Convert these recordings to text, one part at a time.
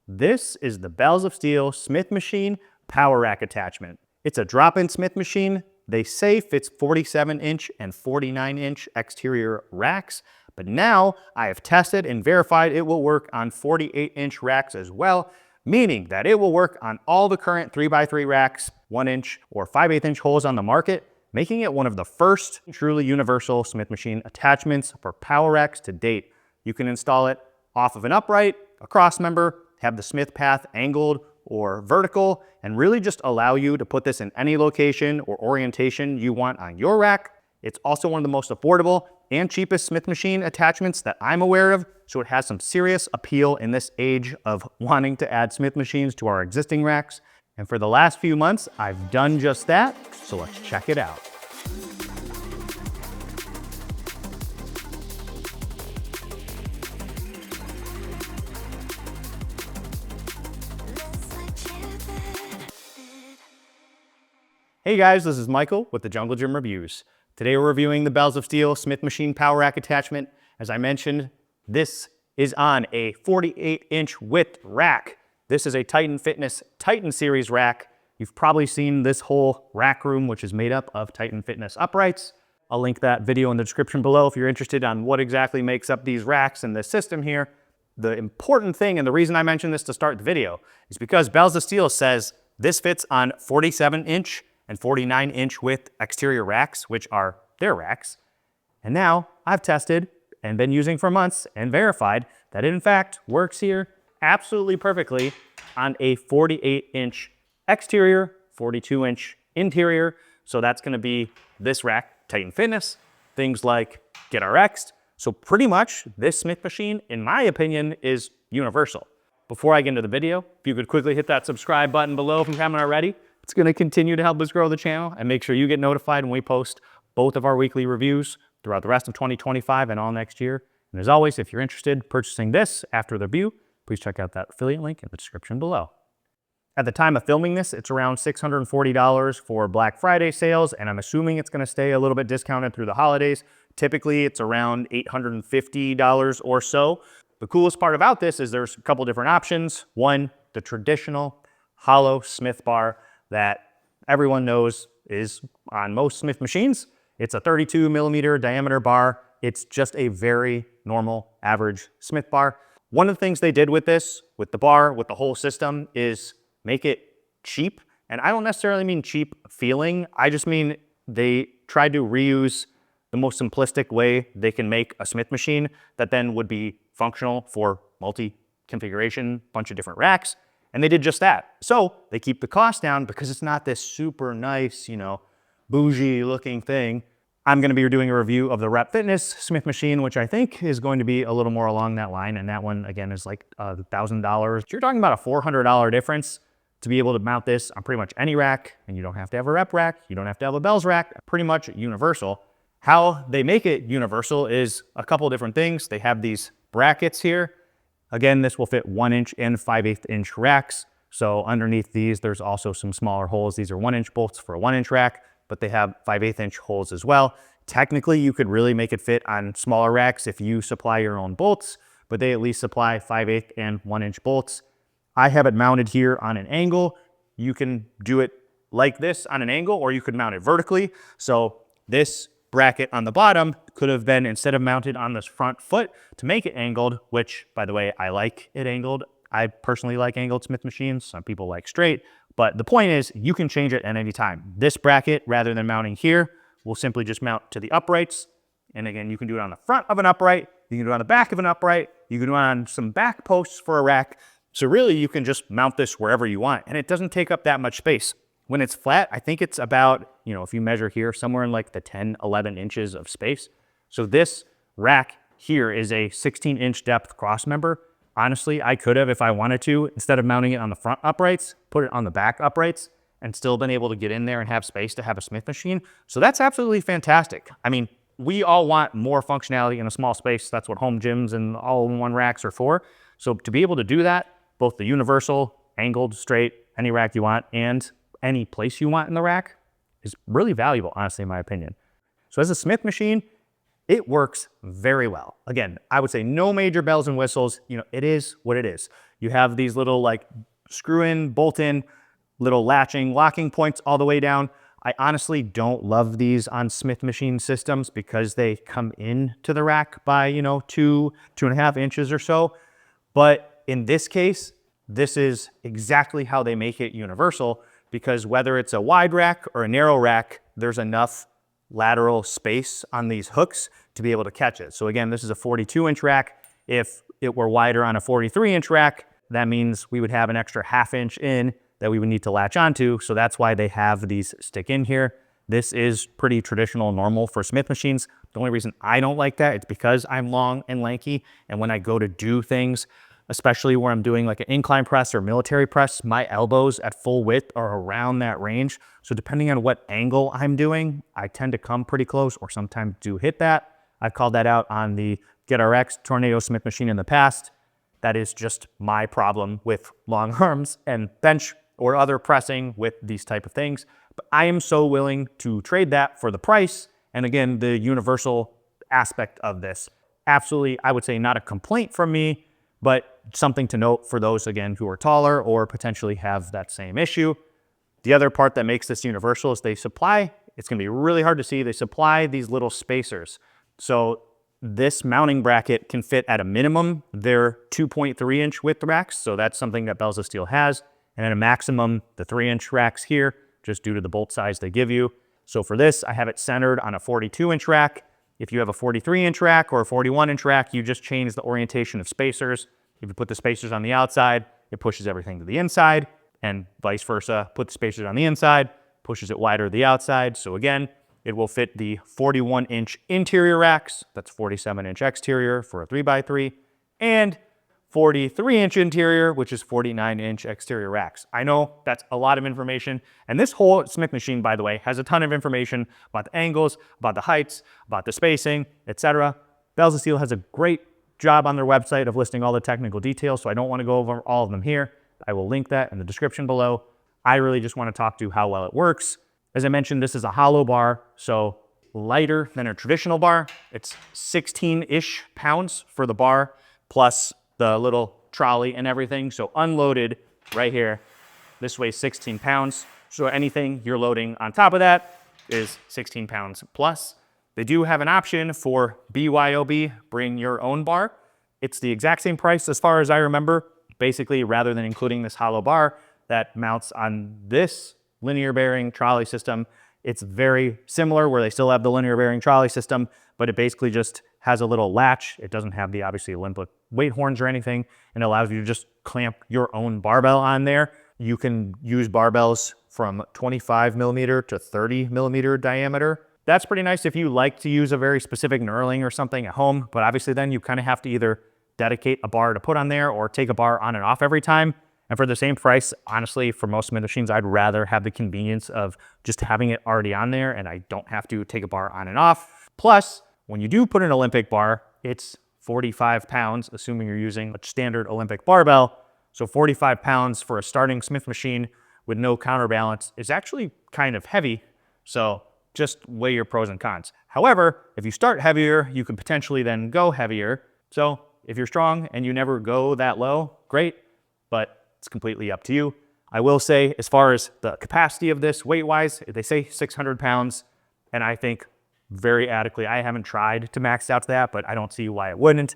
This is the Bells of Steel Smith Machine Power Rack Attachment. It's a drop-in Smith machine. They say fits 47-inch and 49-inch exterior racks, but now I have tested and verified it will work on 48-inch racks as well, meaning that it will work on all the current 3x3 racks, 1-inch or 5/8-inch holes on the market, making it one of the first truly universal Smith machine attachments for power racks to date. You can install it off of an upright, a cross member, have the Smith path angled or vertical, and really just allow you to put this in any location or orientation you want on your rack. It's also one of the most affordable and cheapest Smith machine attachments that I'm aware of, so it has some serious appeal in this age of wanting to add Smith machines to our existing racks. And for the last few months, I've done just that, so let's check it out. Hey guys, this is Michael with the Jungle Gym Reviews. Today we're reviewing the Bells of Steel Smith Machine Power Rack Attachment. As I mentioned, this is on a 48-inch width rack. This is a Titan Fitness Titan Series rack. You've probably seen this whole rack room, which is made up of Titan Fitness uprights. I'll link that video in the description below if you're interested on what exactly makes up these racks and this system here. The important thing, and the reason I mentioned this to start the video, is because Bells of Steel says this fits on 47-inch and 49-inch width exterior racks, which are their racks. And now I've tested and been using for months and verified that it in fact works here absolutely perfectly on a 48-inch exterior, 42-inch interior. So that's gonna be this rack, Titan Fitness, things like GetRx'd. So pretty much this Smith machine, in my opinion, is universal. Before I get into the video, if you could quickly hit that subscribe button below if you haven't already. It's going to continue to help us grow the channel and make sure you get notified when we post both of our weekly reviews throughout the rest of 2025 and all next year. And as always, if you're interested in purchasing this after the review, please check out that affiliate link in the description below. At the time of filming this, it's around $640 for Black Friday sales, and I'm assuming it's going to stay a little bit discounted through the holidays. Typically, it's around $850 or so. The coolest part about this is there's a couple different options. One, the traditional hollow Smith bar that everyone knows is on most Smith machines. It's a 32mm diameter bar. It's just a very normal, average Smith bar. One of the things they did with this, with the bar, with the whole system, is make it cheap. And I don't necessarily mean cheap feeling. I just mean they tried to reuse the most simplistic way they can make a Smith machine that then would be functional for multi-configuration, bunch of different racks. And they did just that. So they keep the cost down because it's not this super nice, bougie looking thing. I'm gonna be doing a review of the Rep Fitness Smith machine, which I think is going to be a little more along that line. And that one, again, is like $1,000. You're talking about a $400 difference to be able to mount this on pretty much any rack. And you don't have to have a Rep rack. You don't have to have a Bells rack. Pretty much universal. How they make it universal is a couple different things. They have these brackets here. Again, this will fit 1-inch and 5/8-inch racks. So underneath these, there's also some smaller holes. These are 1-inch bolts for a 1-inch rack, but they have 5/8-inch holes as well. Technically, you could really make it fit on smaller racks if you supply your own bolts, but they at least supply 5/8 and 1-inch bolts. I have it mounted here on an angle. You can do it like this on an angle, or you could mount it vertically. So this bracket on the bottom could have been, instead of mounted on this front foot to make it angled, which, by the way, I like it angled. I personally like angled Smith machines. Some people like straight, but the point is you can change it at any time. This bracket, rather than mounting here, will simply just mount to the uprights. And again, you can do it on the front of an upright. You can do it on the back of an upright. You can do it on some back posts for a rack. So really you can just mount this wherever you want, and it doesn't take up that much space. When it's flat, I think it's about, if you measure here, somewhere in like the 10, 11 inches of space. So this rack here is a 16-inch depth cross member. Honestly, I could have, if I wanted to, instead of mounting it on the front uprights, put it on the back uprights and still been able to get in there and have space to have a Smith machine. So that's absolutely fantastic. I mean, we all want more functionality in a small space. That's what home gyms and all-in-one racks are for. So to be able to do that, both the universal, angled, straight, any rack you want, and any place you want in the rack is really valuable, honestly, in my opinion. So as a Smith machine, it works very well. Again, I would say no major bells and whistles. It is what it is. You have these little like screw in, bolt in, little locking points all the way down. I honestly don't love these on Smith machine systems because they come into the rack by, 2.5 inches or so. But in this case, this is exactly how they make it universal, because whether it's a wide rack or a narrow rack, there's enough lateral space on these hooks to be able to catch it. So again, this is a 42-inch rack. If it were wider on a 43-inch rack, that means we would have an extra 1/2 inch in that we would need to latch onto. So that's why they have these stick in here. This is pretty traditional, normal for Smith machines. The only reason I don't like that, it's because I'm long and lanky. And when I go to do things, especially where I'm doing like an incline press or military press, my elbows at full width are around that range. So depending on what angle I'm doing, I tend to come pretty close or sometimes do hit that. I've called that out on the GetRx Tornado Smith machine in the past. That is just my problem with long arms and bench or other pressing with these type of things. But I am so willing to trade that for the price. And again, the universal aspect of this. Absolutely, I would say not a complaint from me, but something to note for those, again, who are taller or potentially have that same issue. The other part that makes this universal is they supply, it's gonna be really hard to see, they supply these little spacers. So this mounting bracket can fit at a minimum their 2.3-inch width racks. So that's something that Bells of Steel has. And at a maximum, the 3-inch racks here, just due to the bolt size they give you. So for this, I have it centered on a 42-inch rack. If you have a 43-inch rack or a 41-inch rack, you just change the orientation of spacers. If you put the spacers on the outside, it pushes everything to the inside, and vice versa. Put the spacers on the inside, pushes it wider to the outside. So again, it will fit the 41-inch interior racks. That's 47-inch exterior for a 3x3, and 43-inch interior, which is 49-inch exterior racks. I know that's a lot of information, and this whole Smith machine, by the way, has a ton of information about the angles, about the heights, about the spacing, etc. Bells of Steel has a great job on their website of listing all the technical details, so I don't want to go over all of them here. I will link that in the description below. I really just want to talk to how well it works. As I mentioned, this is a hollow bar, so lighter than a traditional bar. It's 16-ish pounds for the bar, plus the little trolley and everything. So unloaded right here, this weighs 16 pounds. So anything you're loading on top of that is 16 pounds plus. They do have an option for BYOB, bring your own bar. It's the exact same price as far as I remember. Basically, rather than including this hollow bar that mounts on this linear bearing trolley system, it's very similar where they still have the linear bearing trolley system, but it basically just has a little latch. It doesn't have the obviously Olympic weight horns or anything, and it allows you to just clamp your own barbell on there. You can use barbells from 25 millimeter to 30 millimeter diameter. That's pretty nice if you like to use a very specific knurling or something at home, but obviously then you kind of have to either dedicate a bar to put on there or take a bar on and off every time. And for the same price, honestly, for most Smith machines, I'd rather have the convenience of just having it already on there and I don't have to take a bar on and off. Plus, when you do put an Olympic bar, it's 45 pounds, assuming you're using a standard Olympic barbell. So 45 pounds for a starting Smith machine with no counterbalance is actually kind of heavy. So just weigh your pros and cons. However, if you start heavier, you could potentially then go heavier. So if you're strong and you never go that low, great, but it's completely up to you. I will say, as far as the capacity of this weight-wise, they say 600 pounds, and I think very adequately. I haven't tried to max out to that, but I don't see why it wouldn't.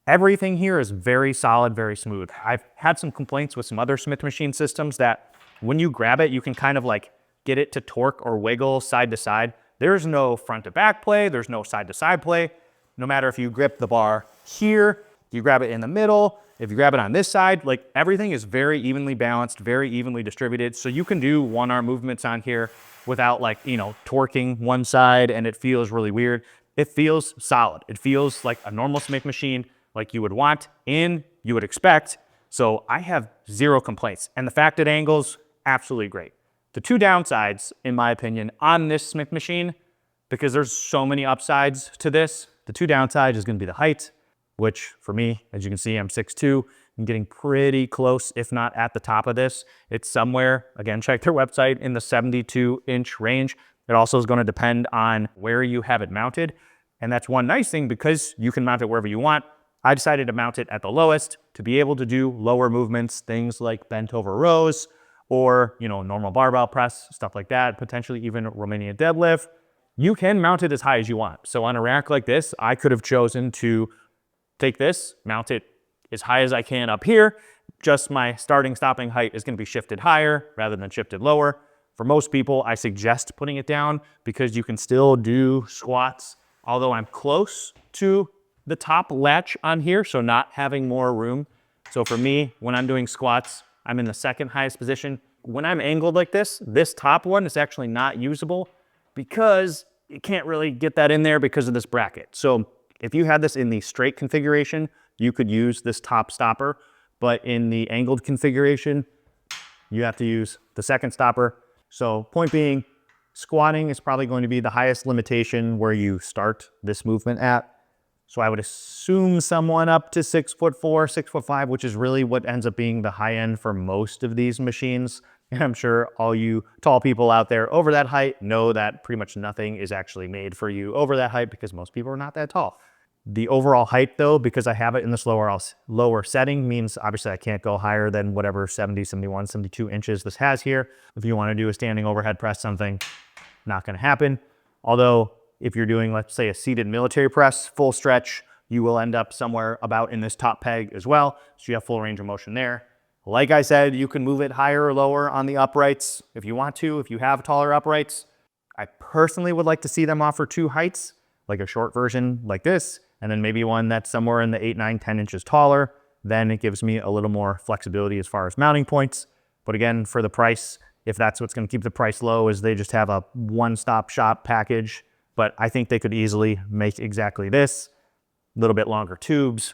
Everything here is very solid, very smooth. I've had some complaints with some other Smith machine systems that when you grab it, you can kind of like get it to torque or wiggle side to side. There's no front to back play. There's no side to side play. No matter if you grip the bar here, you grab it in the middle, if you grab it on this side, like everything is very evenly balanced, very evenly distributed. So you can do one arm movements on here without like, torquing one side and it feels really weird. It feels solid. It feels like a normal Smith machine like you would want and you would expect. So I have zero complaints. And the fact it angles, absolutely great. The two downsides, in my opinion, on this Smith machine, because there's so many upsides to this, the two downsides is gonna be the height, which for me, as you can see, I'm 6'2". I'm getting pretty close, if not at the top of this. It's somewhere, again, check their website, in the 72-inch range. It also is gonna depend on where you have it mounted. And that's one nice thing because you can mount it wherever you want. I decided to mount it at the lowest to be able to do lower movements, things like bent over rows or, normal barbell press, stuff like that, potentially even Romanian deadlift. You can mount it as high as you want. So on a rack like this, I could have chosen to take this, mount it as high as I can up here. Just my starting stopping height is going to be shifted higher rather than shifted lower. For most people, I suggest putting it down because you can still do squats, although I'm close to the top latch on here, so not having more room. So for me, when I'm doing squats, I'm in the second highest position. When I'm angled like this top one is actually not usable because you can't really get that in there because of this bracket. So if you had this in the straight configuration, you could use this top stopper, but in the angled configuration, you have to use the second stopper. So point being, squatting is probably going to be the highest limitation where you start this movement at. So I would assume someone up to 6'4", 6'5", which is really what ends up being the high end for most of these machines. And I'm sure all you tall people out there over that height know that pretty much nothing is actually made for you over that height because most people are not that tall. The overall height though, because I have it in this lower setting, means obviously I can't go higher than whatever 70, 71, 72 inches this has here. If you want to do a standing overhead press something, not going to happen. Although if you're doing, let's say, a seated military press, full stretch, you will end up somewhere about in this top peg as well. So you have full range of motion there. Like I said, you can move it higher or lower on the uprights if you want to, if you have taller uprights. I personally would like to see them offer two heights, like a short version like this, and then maybe one that's somewhere in the 8, 9, 10 inches taller. Then it gives me a little more flexibility as far as mounting points. But again, for the price, if that's what's going to keep the price low, is they just have a one-stop shop package. But I think they could easily make exactly this, a little bit longer tubes,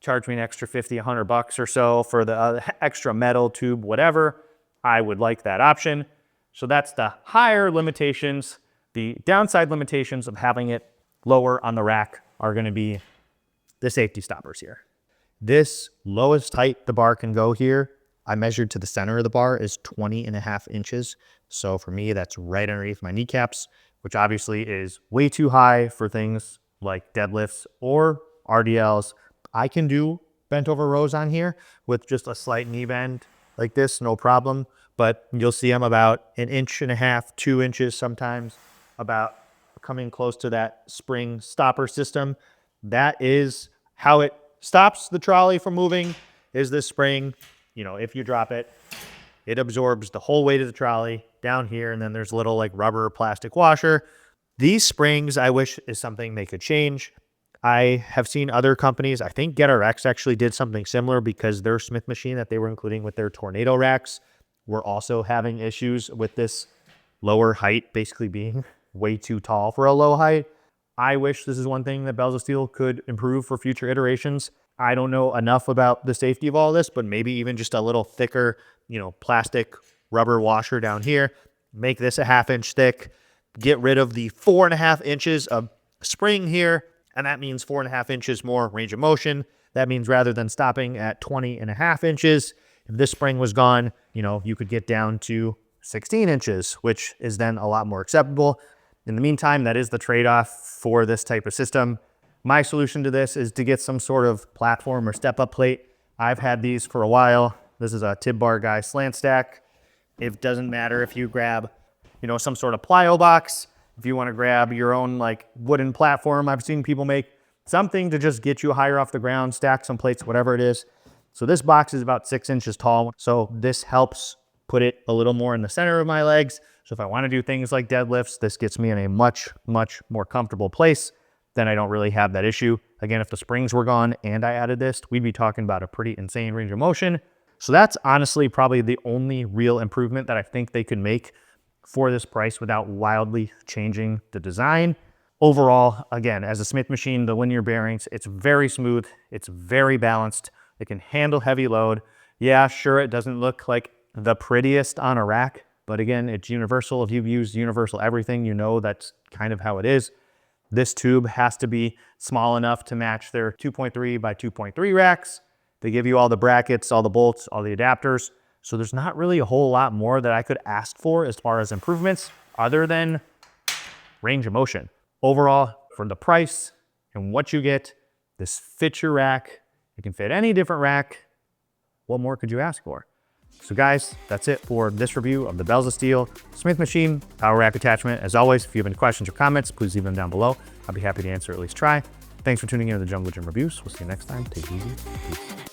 charge me an extra 50, 100 bucks or so for the extra metal tube, whatever. I would like that option. So that's the higher limitations. The downside limitations of having it lower on the rack are going to be the safety stoppers here. This lowest height the bar can go here, I measured to the center of the bar, is 20.5 inches. So for me, that's right underneath my kneecaps, which obviously is way too high for things like deadlifts or RDLs. I can do bent over rows on here with just a slight knee bend like this, no problem. But you'll see I'm about 1.5 inches, 2 inches sometimes, about coming close to that spring stopper system. That is how it stops the trolley from moving, is this spring. If you drop it, it absorbs the whole weight of the trolley down here, and then there's a little like rubber or plastic washer. These springs, I wish, is something they could change. I have seen other companies, I think GetRx actually did something similar because their Smith machine that they were including with their tornado racks were also having issues with this lower height, basically being way too tall for a low height. I wish this is one thing that Bells of Steel could improve for future iterations. I don't know enough about the safety of all this, but maybe even just a little thicker, plastic rubber washer down here. Make this a 1/2 inch thick. Get rid of the 4.5 inches of spring here, and that means 4.5 inches more range of motion. That means rather than stopping at 20.5 inches, if this spring was gone, you could get down to 16 inches, which is then a lot more acceptable. In the meantime, that is the trade-off for this type of system. My solution to this is to get some sort of platform or step-up plate. I've had these for a while. This is a Tib Bar Guy slant stack. It doesn't matter if you grab, some sort of plyo box. If you want to grab your own wooden platform, I've seen people make something to just get you higher off the ground, stack some plates, whatever it is. So this box is about 6 inches tall. So this helps put it a little more in the center of my legs. So if I want to do things like deadlifts, this gets me in a much, much more comfortable place. Then I don't really have that issue. Again, if the springs were gone and I added this, we'd be talking about a pretty insane range of motion. So that's honestly probably the only real improvement that I think they could make for this price without wildly changing the design. Overall, again, as a Smith machine, the linear bearings, it's very smooth. It's very balanced. It can handle heavy load. Yeah, sure, it doesn't look like the prettiest on a rack, but again, it's universal. If you've used universal everything, that's kind of how it is. This tube has to be small enough to match their 2.3 by 2.3 racks. They give you all the brackets, all the bolts, all the adapters. So there's not really a whole lot more that I could ask for as far as improvements other than range of motion. Overall, for the price and what you get, This fits your rack. It can fit any different rack. What more could you ask for? So guys, that's it for this review of the Bells of Steel Smith Machine Power Rack Attachment. As always, if you have any questions or comments, please leave them down below. I'll be happy to answer or at least try. Thanks for tuning in to the Jungle Gym Reviews. We'll see you next time. Take it easy. Peace.